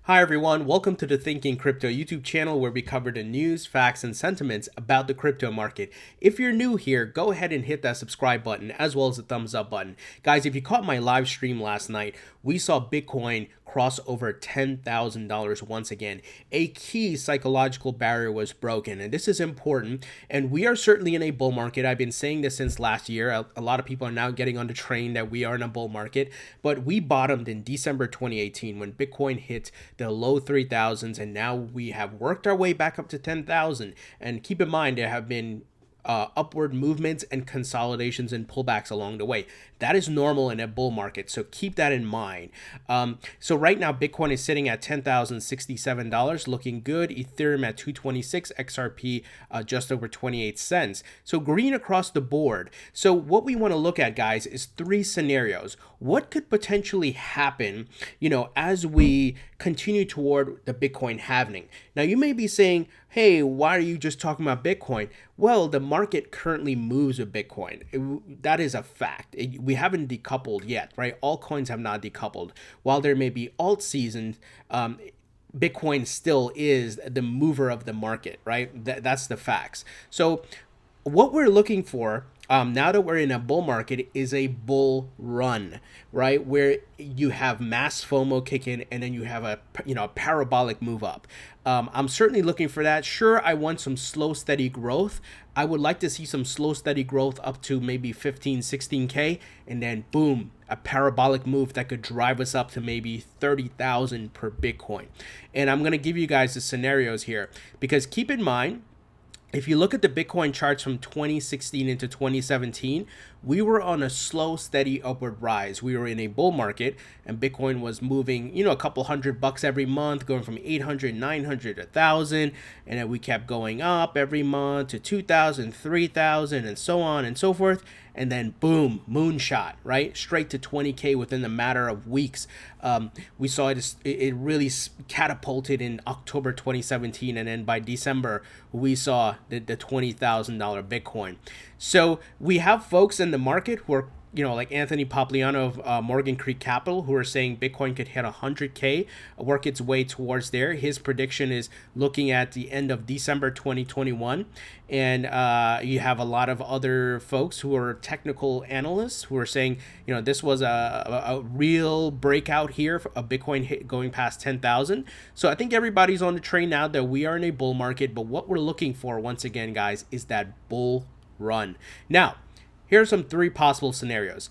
Hi everyone, welcome to the Thinking Crypto YouTube channel where we cover the news, facts, and sentiments about the crypto market. If you're new here, go ahead and hit that subscribe button as well as the thumbs up button. Guys, if you caught my live stream last night, we saw Bitcoin cross over $10,000 once again. A key psychological barrier was broken, and this is important, and we are certainly in a bull market. I've been saying this since last year. A lot of people are now getting on the train that we are in a bull market, but we bottomed in December 2018 when Bitcoin hit the low 3,000s, and now we have worked our way back up to 10,000. And keep in mind, there have been upward movements and consolidations and pullbacks along the way. That is normal in a bull market, so keep that in mind. So right now, Bitcoin is sitting at $10,067, looking good. Ethereum at 226, XRP just over 28 cents. So green across the board. So what we want to look at, guys, is three scenarios. What could potentially happen, as we continue toward the Bitcoin halving? Now, you may be saying, hey, why are you just talking about Bitcoin? Well, the market currently moves with Bitcoin. That is a fact. We haven't decoupled yet, right? All coins have not decoupled. While there may be alt seasons, Bitcoin still is the mover of the market, right? That's the facts. So what we're looking for now that we're in a bull market is a bull run, right? Where you have mass FOMO kick in and then you have a parabolic move up. I'm certainly looking for that. Sure, I want some slow, steady growth. I would like to see some slow, steady growth up to maybe 15, 16K, and then boom, a parabolic move that could drive us up to maybe 30,000 per Bitcoin. And I'm going to give you guys the scenarios here because keep in mind, if you look at the Bitcoin charts from 2016 into 2017, we were on a slow, steady upward rise. We were in a bull market and Bitcoin was moving, a couple $100 every month, going from 800, 900, 1,000. And then we kept going up every month to 2,000, 3,000, and so on and so forth. And then boom, moonshot, right? Straight to 20K within a matter of weeks. We saw it really catapulted in October 2017. And then by December, we saw the $20,000 Bitcoin. So we have folks in the market who are, like Anthony Popliano of Morgan Creek Capital, who are saying Bitcoin could hit 100K, work its way towards there. His prediction is looking at the end of December 2021. And you have a lot of other folks who are technical analysts who are saying, this was a real breakout here of Bitcoin going past 10,000. So I think everybody's on the train now that we are in a bull market. But what we're looking for, once again, guys, is that bull run. Now, here are some three possible scenarios.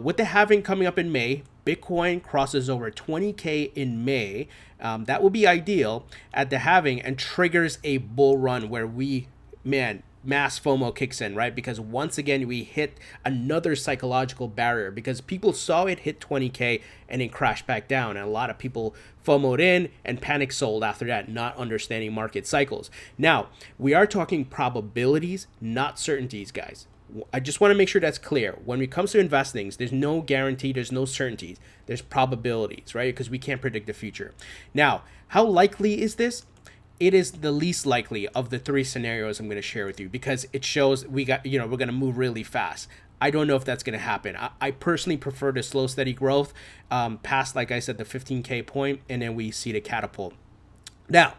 With the halving coming up in May, Bitcoin crosses over 20K in May. That would be ideal at the halving and triggers a bull run where mass FOMO kicks in, right? Because once again, we hit another psychological barrier because people saw it hit 20K and then crash back down. And a lot of people FOMO'd in and panic sold after that, not understanding market cycles. Now, we are talking probabilities, not certainties, guys. I just want to make sure that's clear. When it comes to investing, there's no guarantee, there's no certainties. There's probabilities, right? Because we can't predict the future. Now, how likely is this? It is the least likely of the three scenarios I'm going to share with you because it shows we're going to move really fast. I don't know if that's going to happen. I personally prefer the slow, steady growth past, like I said, the 15K point, and then we see the catapult. Now,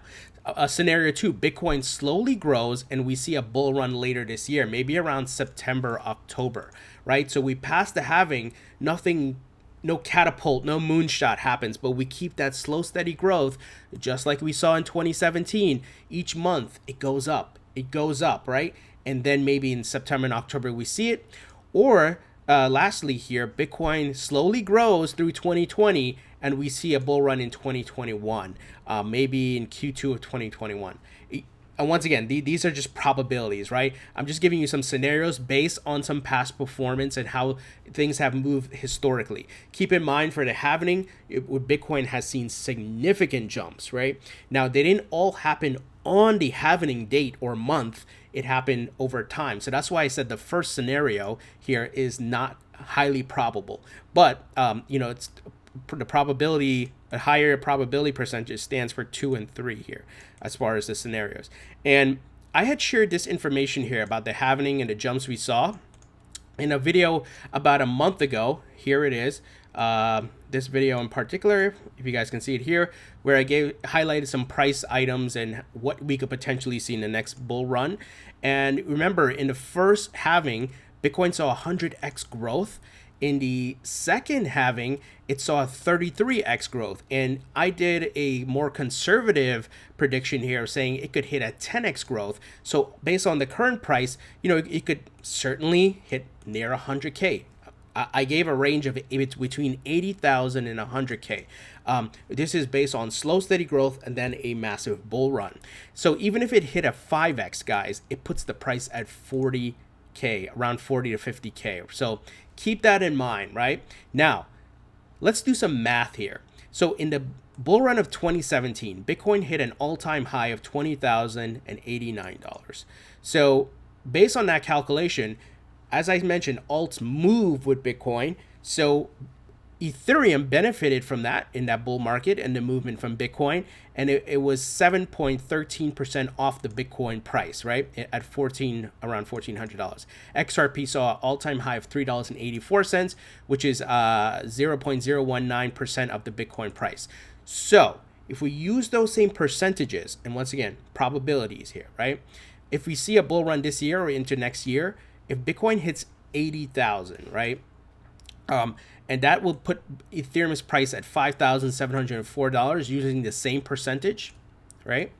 scenario two, Bitcoin slowly grows and we see a bull run later this year, maybe around September, October, right? So we pass the halving, no catapult, no moonshot happens, but we keep that slow, steady growth, just like we saw in 2017. Each month it goes up, right? And then maybe in September and October we see it. Or lastly here, Bitcoin slowly grows through 2020 and we see a bull run in 2021, maybe in Q2 of 2021. And once again, these are just probabilities, right? I'm just giving you some scenarios based on some past performance and how things have moved historically. Keep in mind for the halving, Bitcoin has seen significant jumps, right? Now, they didn't all happen on the halving date or month. It happened over time. So that's why I said the first scenario here is not highly probable. But, it's the probability, a higher probability percentage stands for 2 and 3 here as far as the scenarios. And I had shared this information here about the halving and the jumps we saw In a video about a month ago, here it is, this video in particular, if you guys can see it here, where I highlighted some price items and what we could potentially see in the next bull run. And remember, in the first halving, Bitcoin saw 100x growth. In the second halving, it saw a 33x growth. And I did a more conservative prediction here saying it could hit a 10x growth. So based on the current price, you know, it could certainly hit near 100K. I gave a range of between 80,000 and 100K. This is based on slow, steady growth and then a massive bull run. So even if it hit a 5x, guys, it puts the price at 40K, around 40 to 50K. So keep that in mind, right? Now, let's do some math here. So in the bull run of 2017, Bitcoin hit an all-time high of $20,089. So based on that calculation, as I mentioned, alts move with Bitcoin. So Ethereum benefited from that in that bull market and the movement from Bitcoin. And it was 7.13% off the Bitcoin price, right? At around $1,400. XRP saw an all-time high of $3.84, which is 0.019% of the Bitcoin price. So if we use those same percentages, and once again, probabilities here, right? If we see a bull run this year or into next year, if Bitcoin hits 80,000, right? And that will put Ethereum's price at $5,704 using the same percentage, right?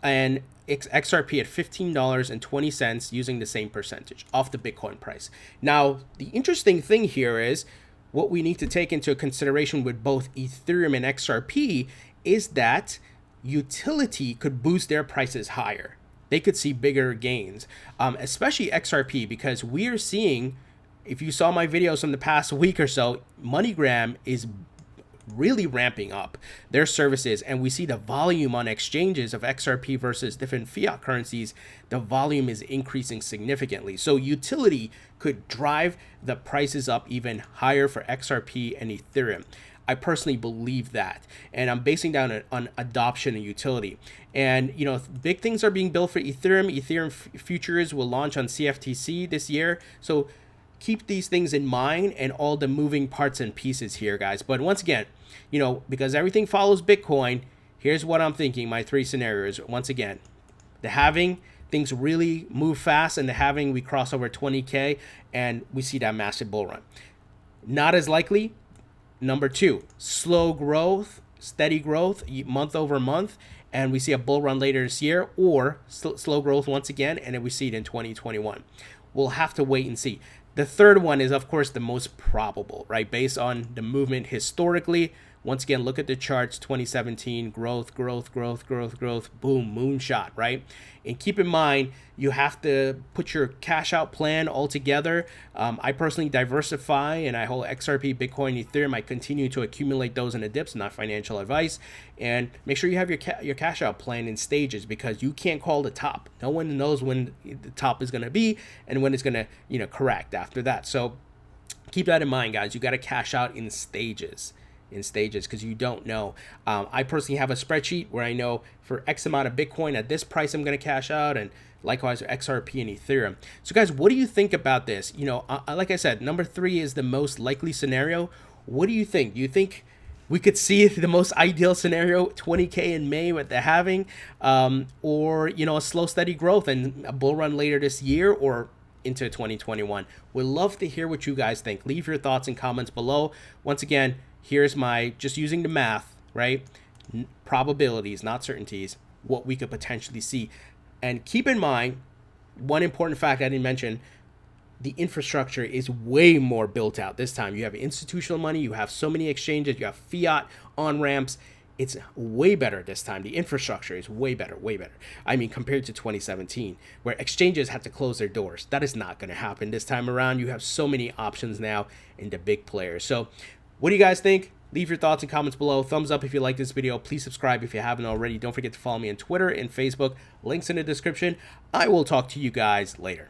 And XRP at $15.20 using the same percentage off the Bitcoin price. Now, the interesting thing here is what we need to take into consideration with both Ethereum and XRP is that utility could boost their prices higher. They could see bigger gains, especially XRP, because we are seeing, if you saw my videos from the past week or so, MoneyGram is really ramping up their services, and we see the volume on exchanges of XRP versus different fiat currencies. The volume is increasing significantly. So utility could drive the prices up even higher for XRP and Ethereum. I personally believe that, and I'm basing down on adoption and utility. And you know, big things are being built for Ethereum. Ethereum futures will launch on CFTC this year, so keep these things in mind and all the moving parts and pieces here, guys. But once again, you know, because everything follows Bitcoin, here's what I'm thinking. My three scenarios. Once again, the halving, things really move fast, and the halving we cross over 20K and we see that massive bull run. Not as likely. Number two, slow growth, steady growth, month over month, and we see a bull run later this year, or slow growth once again, and then we see it in 2021. We'll have to wait and see. The third one is, of course, the most probable, right? Based on the movement historically. Once again, look at the charts, 2017, growth, boom, moonshot, right? And keep in mind, you have to put your cash out plan all together. I personally diversify, and I hold XRP, Bitcoin, Ethereum. I continue to accumulate those in the dips, not financial advice. And make sure you have your cash out plan in stages, because you can't call the top. No one knows when the top is going to be and when it's going to, you know, correct after that. So keep that in mind, guys. You got to cash out in stages. Because you don't know. I personally have a spreadsheet where I know for X amount of Bitcoin at this price I'm going to cash out, and likewise XRP and Ethereum. So guys, what do you think about this? You know, like I said, number 3 is the most likely scenario. What do you think? Do you think we could see the most ideal scenario, 20K in May with the halving, or, you know, a slow, steady growth and a bull run later this year, or into 2021? We'd love to hear what you guys think. Leave your thoughts and comments below. Once again, here's my, just using the math, right? Probabilities, not certainties, what we could potentially see. And keep in mind, one important fact I didn't mention, the infrastructure is way more built out this time. You have institutional money, you have so many exchanges, you have fiat on-ramps. It's way better this time. The infrastructure is way better, way better. I mean, compared to 2017, where exchanges had to close their doors. That is not going to happen this time around. You have so many options now in the big players. So what do you guys think? Leave your thoughts and comments below. Thumbs up if you like this video. Please subscribe if you haven't already. Don't forget to follow me on Twitter and Facebook. Links in the description. I will talk to you guys later.